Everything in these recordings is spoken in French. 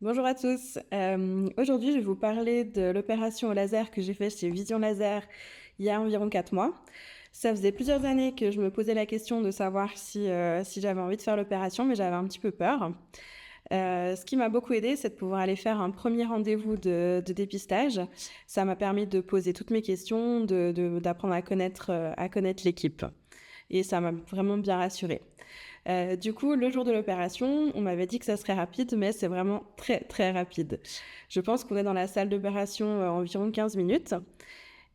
Bonjour à tous. Aujourd'hui, je vais vous parler de l'opération au laser que j'ai faite chez Vision Laser il y a environ 4 mois. Ça faisait plusieurs années que je me posais la question de savoir si j'avais envie de faire l'opération, mais j'avais un petit peu peur. Ce qui m'a beaucoup aidée, c'est de pouvoir aller faire un premier rendez-vous de dépistage. Ça m'a permis de poser toutes mes questions, d'apprendre à connaître l'équipe. Et ça m'a vraiment bien rassurée. Du coup, le jour de l'opération, on m'avait dit que ça serait rapide, mais c'est vraiment très, très rapide. Je pense qu'on est dans la salle d'opération environ 15 minutes.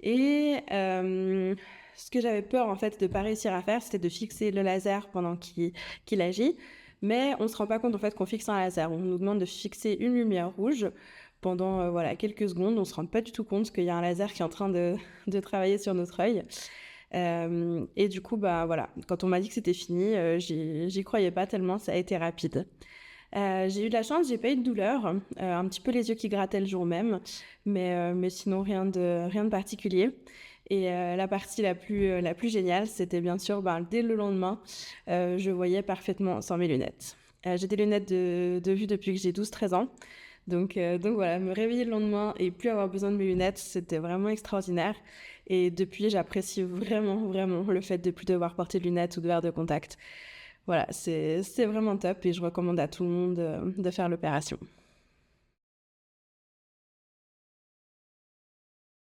Et ce que j'avais peur, en fait, de pas réussir à faire, c'était de fixer le laser pendant qu'il agit. Mais on se rend pas compte, en fait, qu'on fixe un laser. On nous demande de fixer une lumière rouge pendant quelques secondes. On se rend pas du tout compte qu'il y a un laser qui est en train de travailler sur notre œil. Et du coup, bah voilà, quand on m'a dit que c'était fini, j'y croyais pas tellement ça a été rapide. J'ai eu de la chance, j'ai pas eu de douleur, un petit peu les yeux qui grattaient le jour même, mais sinon rien de particulier. Et la partie la plus géniale, c'était bien sûr, dès le lendemain, je voyais parfaitement sans mes lunettes. J'ai des lunettes de vue depuis que j'ai 12-13 ans. Donc voilà, me réveiller le lendemain et plus avoir besoin de mes lunettes, c'était vraiment extraordinaire. Et depuis, j'apprécie vraiment, vraiment le fait de plus devoir porter de lunettes ou de verres de contact. Voilà, c'est vraiment top et je recommande à tout le monde de faire l'opération.